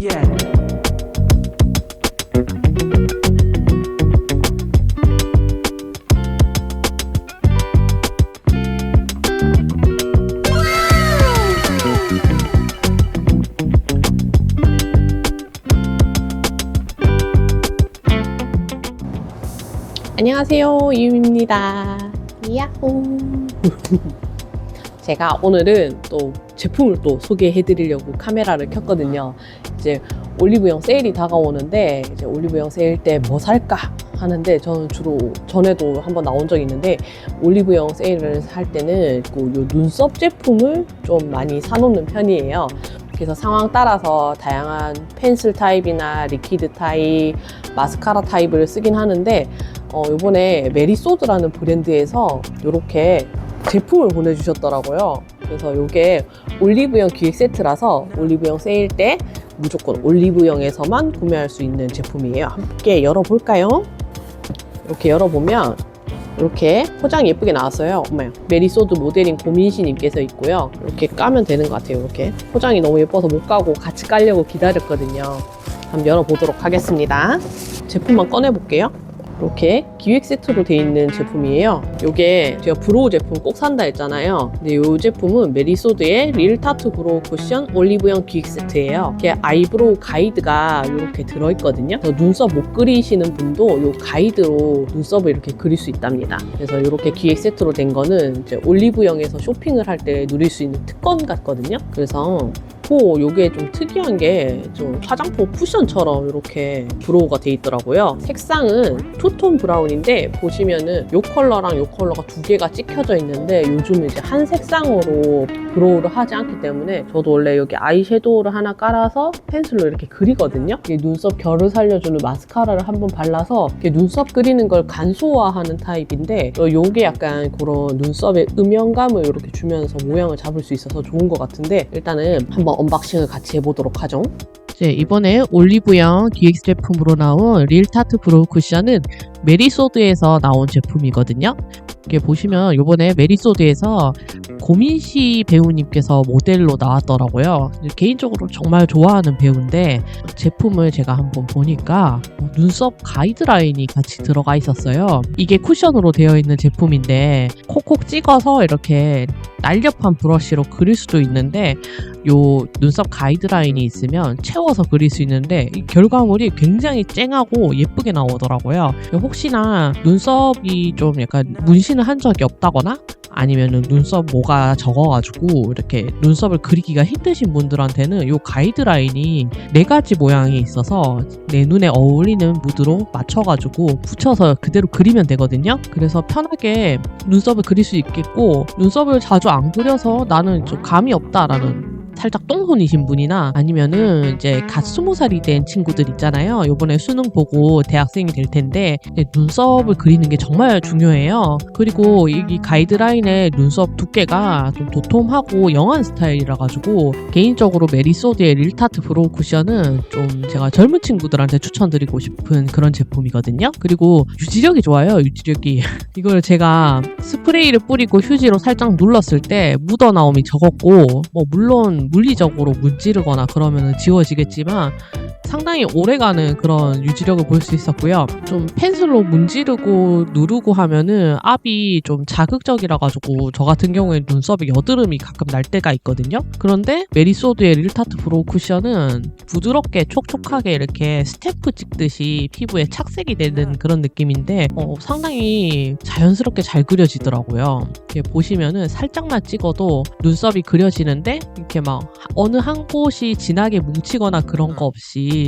Yeah. 안녕하세요, 유미입니다. 야호. 제가 오늘은 또 제품을 또 소개해 드리려고 카메라를 켰거든요. 이제 올리브영 세일이 다가오는데 이제 올리브영 세일 때 뭐 살까 하는데, 저는 주로 전에도 한번 나온 적이 있는데 올리브영 세일을 할 때는 요 눈썹 제품을 좀 많이 사놓는 편이에요. 그래서 상황 따라서 다양한 펜슬 타입이나 리퀴드 타입, 마스카라 타입을 쓰긴 하는데, 요번에 메리소드라는 브랜드에서 이렇게 제품을 보내주셨더라고요. 그래서 이게 올리브영 기획 세트라서 올리브영 세일 때 무조건 올리브영에서만 구매할 수 있는 제품이에요. 함께 열어볼까요? 이렇게 열어보면 이렇게 포장이 예쁘게 나왔어요. 어머요. 메리소드 모델인 고민씨님께서 있고요. 이렇게 까면 되는 것 같아요. 이렇게 포장이 너무 예뻐서 못 까고 같이 깔려고 기다렸거든요. 한번 열어보도록 하겠습니다. 제품만 꺼내볼게요. 이렇게 기획 세트로 되어 있는 제품이에요. 이게 제가 브로우 제품 꼭 산다 했잖아요. 근데 이 제품은 메리소드의 릴 타투 브로우 쿠션 올리브영 기획 세트예요. 이게 아이브로우 가이드가 이렇게 들어있거든요. 그래서 눈썹 못 그리시는 분도 이 가이드로 눈썹을 이렇게 그릴 수 있답니다. 그래서 이렇게 기획 세트로 된 거는 이제 올리브영에서 쇼핑을 할 때 누릴 수 있는 특권 같거든요. 그래서 요게 좀 특이한 게 좀 화장품 쿠션처럼 이렇게 브로우가 돼 있더라고요. 색상은 투톤 브라운인데 보시면은 요 컬러랑 요 컬러가 두 개가 찍혀져 있는데, 요즘은 이제 한 색상으로 브로우를 하지 않기 때문에 저도 원래 여기 아이섀도우를 하나 깔아서 펜슬로 이렇게 그리거든요. 눈썹 결을 살려주는 마스카라를 한번 발라서 눈썹 그리는 걸 간소화하는 타입인데, 요게 약간 그런 눈썹의 음영감을 이렇게 주면서 모양을 잡을 수 있어서 좋은 것 같은데, 일단은 한번 언박싱을 같이 해보도록 하죠. 이번에 올리브영 기획 제품으로 나온 릴 타투 브로우 쿠션은 메리소드에서 나온 제품이거든요. 이게 보시면 이번에 메리소드에서 고민씨 배우님께서 모델로 나왔더라고요. 개인적으로 정말 좋아하는 배우인데, 제품을 제가 한번 보니까 눈썹 가이드라인이 같이 들어가 있었어요. 이게 쿠션으로 되어 있는 제품인데 콕콕 찍어서 이렇게 날렵한 브러쉬로 그릴 수도 있는데, 요 눈썹 가이드라인이 있으면 채워서 그릴 수 있는데 이 결과물이 굉장히 쨍하고 예쁘게 나오더라고요. 혹시나 눈썹이 좀 약간 문신을 한 적이 없다거나 아니면은 눈썹 모가 적어가지고 이렇게 눈썹을 그리기가 힘드신 분들한테는 요 가이드라인이 4가지 모양이 있어서 내 눈에 어울리는 무드로 맞춰가지고 붙여서 그대로 그리면 되거든요. 그래서 편하게 눈썹을 그릴 수 있겠고, 눈썹을 자주 안 그려서 나는 좀 감이 없다라는 살짝 똥손이신 분이나 아니면은 이제 갓 20살이 된 친구들 있잖아요. 요번에 수능 보고 대학생이 될 텐데 눈썹을 그리는 게 정말 중요해요. 그리고 이 가이드라인의 눈썹 두께가 좀 도톰하고 영한 스타일이라 가지고 개인적으로 메리소드의 릴 타투 브로우 쿠션은 좀 제가 젊은 친구들한테 추천드리고 싶은 그런 제품이거든요. 그리고 유지력이 좋아요. 유지력이. 이걸 제가 스프레이를 뿌리고 휴지로 살짝 눌렀을 때 묻어나옴이 적었고, 물론 물리적으로 문지르거나 그러면 지워지겠지만 상당히 오래가는 그런 유지력을 볼 수 있었고요. 좀 펜슬로 문지르고 누르고 하면은 압이 좀 자극적이라 가지고 저 같은 경우에 눈썹에 여드름이 가끔 날 때가 있거든요. 그런데 메리소드의 릴 타투 브로우 쿠션은 부드럽게 촉촉하게 이렇게 스탬프 찍듯이 피부에 착색이 되는 그런 느낌인데 상당히 자연스럽게 잘 그려지더라고요. 이렇게 보시면은 살짝만 찍어도 눈썹이 그려지는데 이렇게 막 어느 한 곳이 진하게 뭉치거나 그런 거 없이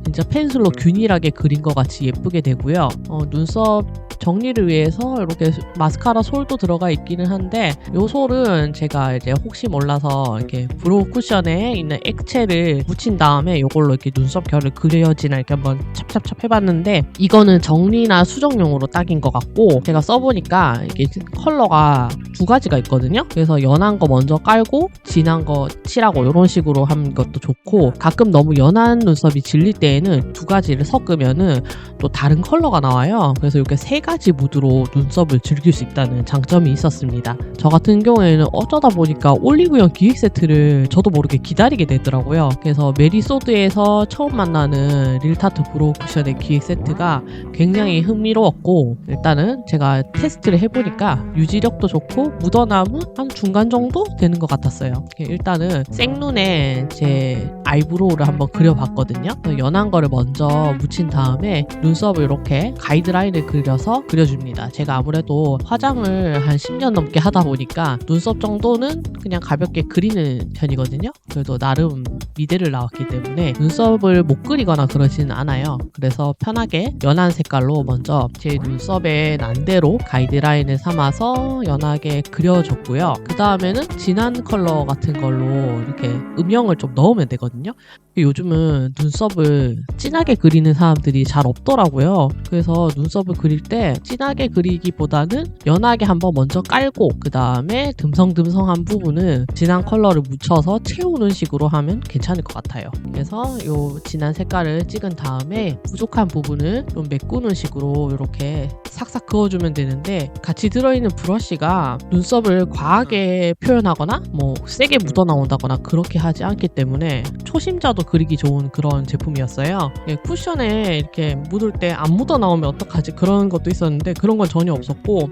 진짜 펜슬로 균일하게 그린 것 같이 예쁘게 되고요. 눈썹 정리를 위해서 이렇게 마스카라 솔도 들어가 있기는 한데, 이 솔은 제가 이제 혹시 몰라서 이렇게 브로우 쿠션에 있는 액체를 묻힌 다음에 이걸로 이렇게 눈썹 결을 그려지나 이렇게 한번 찹찹찹 해봤는데, 이거는 정리나 수정용으로 딱인 것 같고, 제가 써보니까 이게 컬러가 2가지가 있거든요. 그래서 연한 거 먼저 깔고 진한 거 칠하고 이런 식으로 하는 것도 좋고, 가끔 너무 연한 눈썹이 질릴 때 때에는 두 가지를 섞으면은 또 다른 컬러가 나와요. 그래서 이렇게 세 가지 무드로 눈썹을 즐길 수 있다는 장점이 있었습니다. 저 같은 경우에는 어쩌다 보니까 올리브영 기획 세트를 저도 모르게 기다리게 되더라고요. 그래서 메리소드에서 처음 만나는 릴타트 브로우 쿠션의 기획 세트가 굉장히 흥미로웠고, 일단은 제가 테스트를 해보니까 유지력도 좋고 묻어남은 한 중간 정도 되는 것 같았어요. 일단은 생눈에 제 아이브로우를 한번 그려봤거든요. 연한 거를 먼저 묻힌 다음에 눈썹을 이렇게 가이드라인을 그려서 그려줍니다. 제가 아무래도 화장을 한 10년 넘게 하다 보니까 눈썹 정도는 그냥 가볍게 그리는 편이거든요. 그래도 나름 미대를 나왔기 때문에 눈썹을 못 그리거나 그러지는 않아요. 그래서 편하게 연한 색깔로 먼저 제 눈썹의 난대로 가이드라인을 삼아서 연하게 그려줬고요. 그 다음에는 진한 컬러 같은 걸로 이렇게 음영을 좀 넣으면 되거든요. 요즘은 눈썹을 진하게 그리는 사람들이 잘 없더라고요. 그래서 눈썹을 그릴 때 진하게 그리기보다는 연하게 한번 먼저 깔고 그 다음에 듬성듬성한 부분은 진한 컬러를 묻혀서 채우는 식으로 하면 괜찮을 것 같아요. 그래서 요 진한 색깔을 찍은 다음에 부족한 부분을 좀 메꾸는 식으로 이렇게 싹싹 그어주면 되는데, 같이 들어있는 브러쉬가 눈썹을 과하게 표현하거나 뭐 세게 묻어 나온다거나 그렇게 하지 않기 때문에 초심자도 그리기 좋은 그런 제품이었어요. 쿠션에 이렇게 묻을 때 안 묻어 나오면 어떡하지 그런 것도 있었는데 그런 건 전혀 없었고,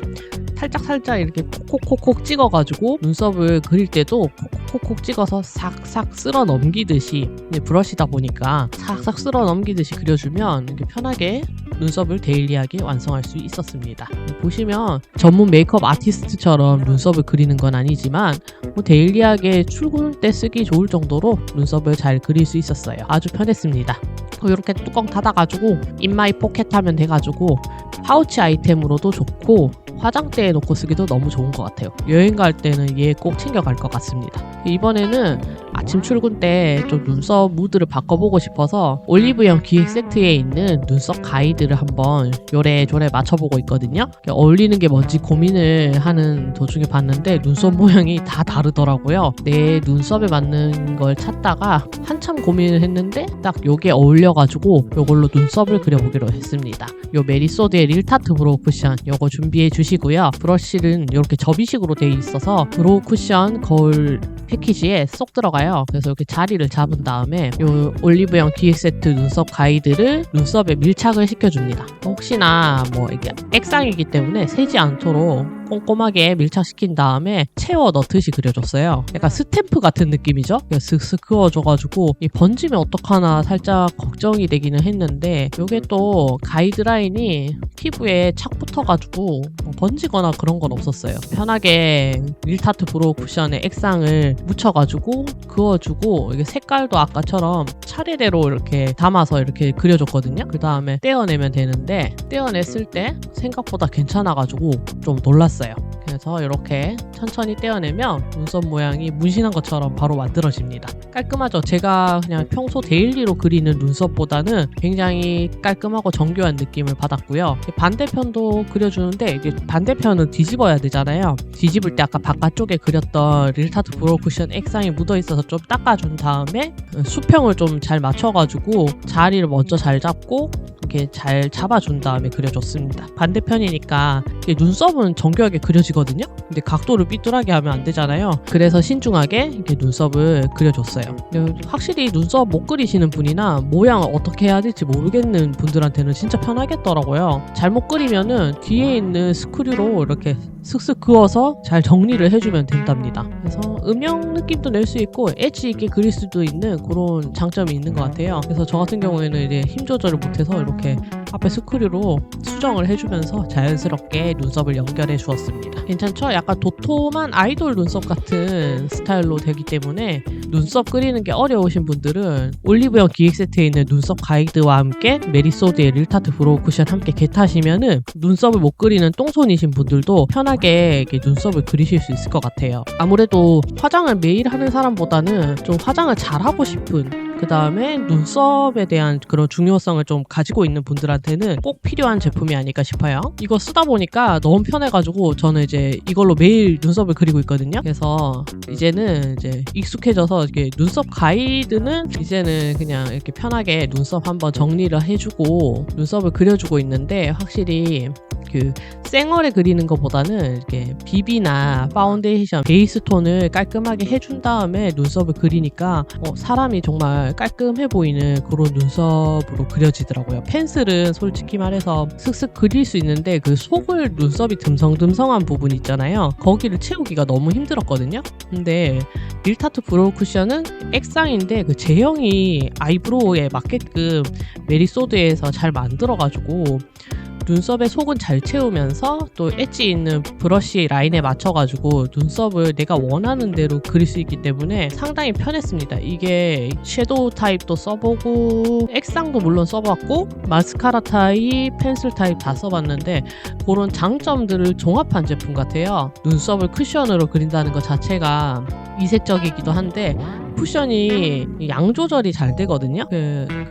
살짝 이렇게 콕콕콕콕 찍어가지고 눈썹을 그릴 때도 콕콕콕콕 찍어서 싹싹 쓸어 넘기듯이, 브러쉬다 보니까 싹싹 쓸어 넘기듯이 그려주면 이렇게 편하게 눈썹을 데일리하게 완성할 수 있었습니다. 보시면 전문 메이크업 아티스트처럼 눈썹을 그리는 건 아니지만 뭐 데일리하게 출근 때 쓰기 좋을 정도로 눈썹을 잘 그릴 수 있었어요. 아주 편했습니다. 이렇게 뚜껑 닫아가지고 인마이 포켓 하면 돼가지고 파우치 아이템으로도 좋고 화장대에 놓고 쓰기도 너무 좋은 것 같아요. 여행 갈 때는 얘 꼭 챙겨갈 것 같습니다. 이번에는 아침 출근 때 좀 눈썹 무드를 바꿔보고 싶어서 올리브영 기획 세트에 있는 눈썹 가이드를 한번 요래조래 맞춰보고 있거든요. 어울리는 게 뭔지 고민을 하는 도중에 봤는데 눈썹 모양이 다 다르더라고요. 내 눈썹에 맞는 걸 찾다가 한참 고민을 했는데 딱 요게 어울려가지고 요걸로 눈썹을 그려보기로 했습니다. 요 메리소드의 릴타트 브로우 쿠션 요거 준비해 주시고요. 브러쉬는 이렇게 접이식으로 되어 있어서 브로우 쿠션 거울 패키지에 쏙 들어가요. 그래서 이렇게 자리를 잡은 다음에 요 올리브영 기획 세트 눈썹 가이드를 눈썹에 밀착을 시켜줍니다. 혹시나 뭐 이게 액상이기 때문에 새지 않도록 꼼꼼하게 밀착시킨 다음에 채워 넣듯이 그려줬어요. 약간 스탬프 같은 느낌이죠? 슥슥 그어줘가지고 이 번지면 어떡하나 살짝 걱정이 되기는 했는데, 요게 또 가이드라인이 피부에 착 붙어가지고 번지거나 그런 건 없었어요. 편하게 릴타트 브로우 쿠션에 액상을 묻혀가지고 그어주고, 이게 색깔도 아까처럼 차례대로 이렇게 담아서 이렇게 그려줬거든요. 그 다음에 떼어내면 되는데 떼어냈을 때 생각보다 괜찮아가지고 좀 놀랐어요. 그래서 이렇게 천천히 떼어내면 눈썹 모양이 문신한 것처럼 바로 만들어집니다. 깔끔하죠? 제가 그냥 평소 데일리로 그리는 눈썹보다는 굉장히 깔끔하고 정교한 느낌을 받았고요. 반대편도 그려주는데 이게 반대편은 뒤집어야 되잖아요. 뒤집을 때 아까 바깥쪽에 그렸던 릴타트 브로우 쿠션 액상이 묻어있어서 좀 닦아준 다음에 수평을 좀 잘 맞춰가지고 자리를 먼저 잘 잡고 이렇게 잘 잡아준 다음에 그려줬습니다. 반대편이니까 눈썹은 정교하게 그려지거든요. 근데 각도를 삐뚤하게 하면 안 되잖아요. 그래서 신중하게 이렇게 눈썹을 그려줬어요. 확실히 눈썹 못 그리시는 분이나 모양을 어떻게 해야 될지 모르겠는 분들한테는 진짜 편하겠더라고요. 잘못 그리면은 뒤에 있는 스크류로 이렇게 슥슥 그어서 잘 정리를 해주면 된답니다. 그래서 음영 느낌도 낼 수 있고 엣지 있게 그릴 수도 있는 그런 장점이 있는 것 같아요. 그래서 저 같은 경우에는 이제 힘 조절을 못해서 이렇게 앞에 스크류로 수정을 해주면서 자연스럽게 눈썹을 연결해 주었습니다. 괜찮죠? 약간 도톰한 아이돌 눈썹 같은 스타일로 되기 때문에 눈썹 그리는 게 어려우신 분들은 올리브영 기획 세트에 있는 눈썹 가이드와 함께 메리소드의 릴타트 브로우 쿠션 함께 겟하시면은 눈썹을 못 그리는 똥손이신 분들도 편하게 이렇게 눈썹을 그리실 수 있을 것 같아요. 아무래도 화장을 매일 하는 사람보다는 좀 화장을 잘하고 싶은 그 다음에 눈썹에 대한 그런 중요성을 좀 가지고 있는 분들한테는 꼭 필요한 제품이 아닐까 싶어요. 이거 쓰다 보니까 너무 편해가지고 저는 이제 이걸로 매일 눈썹을 그리고 있거든요. 그래서 이제는 이제 익숙해져서 이렇게 눈썹 가이드는 이제는 그냥 이렇게 편하게 눈썹 한번 정리를 해주고 눈썹을 그려주고 있는데, 확실히 그 생얼에 그리는 것보다는 이렇게 비비나 파운데이션 베이스 톤을 깔끔하게 해준 다음에 눈썹을 그리니까 사람이 정말 깔끔해 보이는 그런 눈썹으로 그려지더라고요. 펜슬은 솔직히 말해서 슥슥 그릴 수 있는데 그 속을 눈썹이 듬성듬성한 부분 있잖아요. 거기를 채우기가 너무 힘들었거든요. 근데 릴타투 브로우 쿠션은 액상인데 그 제형이 아이브로우에 맞게끔 메리소드에서 잘 만들어가지고 눈썹의 속은 잘 채우면서 또 엣지 있는 브러쉬 라인에 맞춰가지고 눈썹을 내가 원하는 대로 그릴 수 있기 때문에 상당히 편했습니다. 이게 섀도우 타입도 써보고 액상도 물론 써봤고 마스카라 타입, 펜슬 타입 다 써봤는데 그런 장점들을 종합한 제품 같아요. 눈썹을 쿠션으로 그린다는 것 자체가 이색적이기도 한데 쿠션이 양 조절이 잘 되거든요.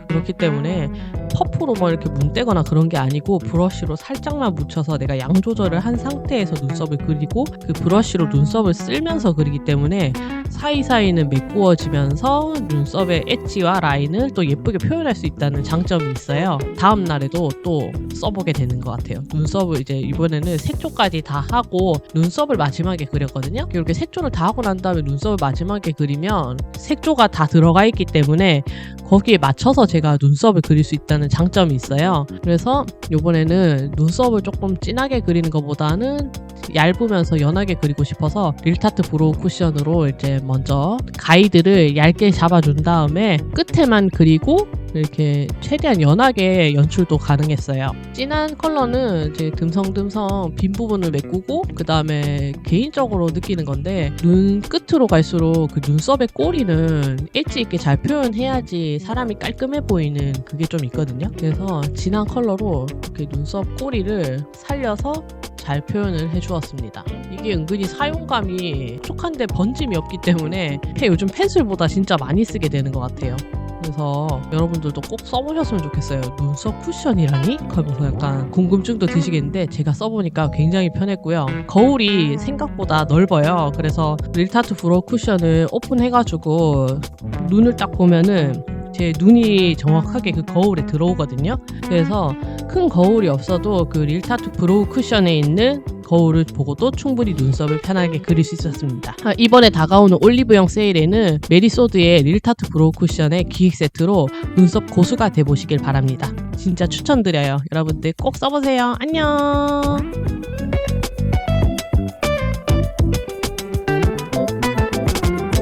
그렇기 때문에 퍼프로 뭐 이렇게 문대거나 그런 게 아니고 브러쉬로 살짝만 묻혀서 내가 양 조절을 한 상태에서 눈썹을 그리고 그 브러쉬로 눈썹을 쓸면서 그리기 때문에 사이사이는 메꾸어지면서 눈썹의 엣지와 라인을 또 예쁘게 표현할 수 있다는 장점이 있어요. 다음 날에도 또 써보게 되는 것 같아요. 눈썹을 이제 이번에는 색조까지 다 하고 눈썹을 마지막에 그렸거든요. 이렇게 색조를 다 하고 난 다음에 눈썹을 마지막에 그리면 색조가 다 들어가 있기 때문에 거기에 맞춰서 제가 눈썹을 그릴 수 있다는 장점이 있어요. 그래서 이번에는 눈썹을 조금 진하게 그리는 것보다는 얇으면서 연하게 그리고 싶어서 릴타트 브로우 쿠션으로 이제 먼저 가이드를 얇게 잡아준 다음에 끝에만 그리고 이렇게 최대한 연하게 연출도 가능했어요. 진한 컬러는 이제 듬성듬성 빈 부분을 메꾸고 그 다음에 개인적으로 느끼는 건데 눈 끝으로 갈수록 그 눈썹의 꼬리는 엣지 있게 잘 표현해야지 사람이 깔끔해 보이는 그게 좀 있거든요. 그래서 진한 컬러로 이렇게 눈썹 꼬리를 살려서 잘 표현을 해주었습니다. 이게 은근히 사용감이 촉촉한데 번짐이 없기 때문에 요즘 펜슬보다 진짜 많이 쓰게 되는 것 같아요. 그래서 여러분들도 꼭 써보셨으면 좋겠어요. 눈썹 쿠션이라니? 하면서 약간 궁금증도 드시겠는데 제가 써보니까 굉장히 편했고요. 거울이 생각보다 넓어요. 그래서 릴타투 브로우 쿠션을 오픈해가지고 눈을 딱 보면은 제 눈이 정확하게 그 거울에 들어오거든요. 그래서 큰 거울이 없어도 그 릴타투 브로우 쿠션에 있는 거울을 보고도 충분히 눈썹을 편하게 그릴 수 있었습니다. 이번에 다가오는 올리브영 세일에는 메리소드의 릴타투 브로우 쿠션의 기획 세트로 눈썹 고수가 돼보시길 바랍니다. 진짜 추천드려요. 여러분들 꼭 써보세요. 안녕.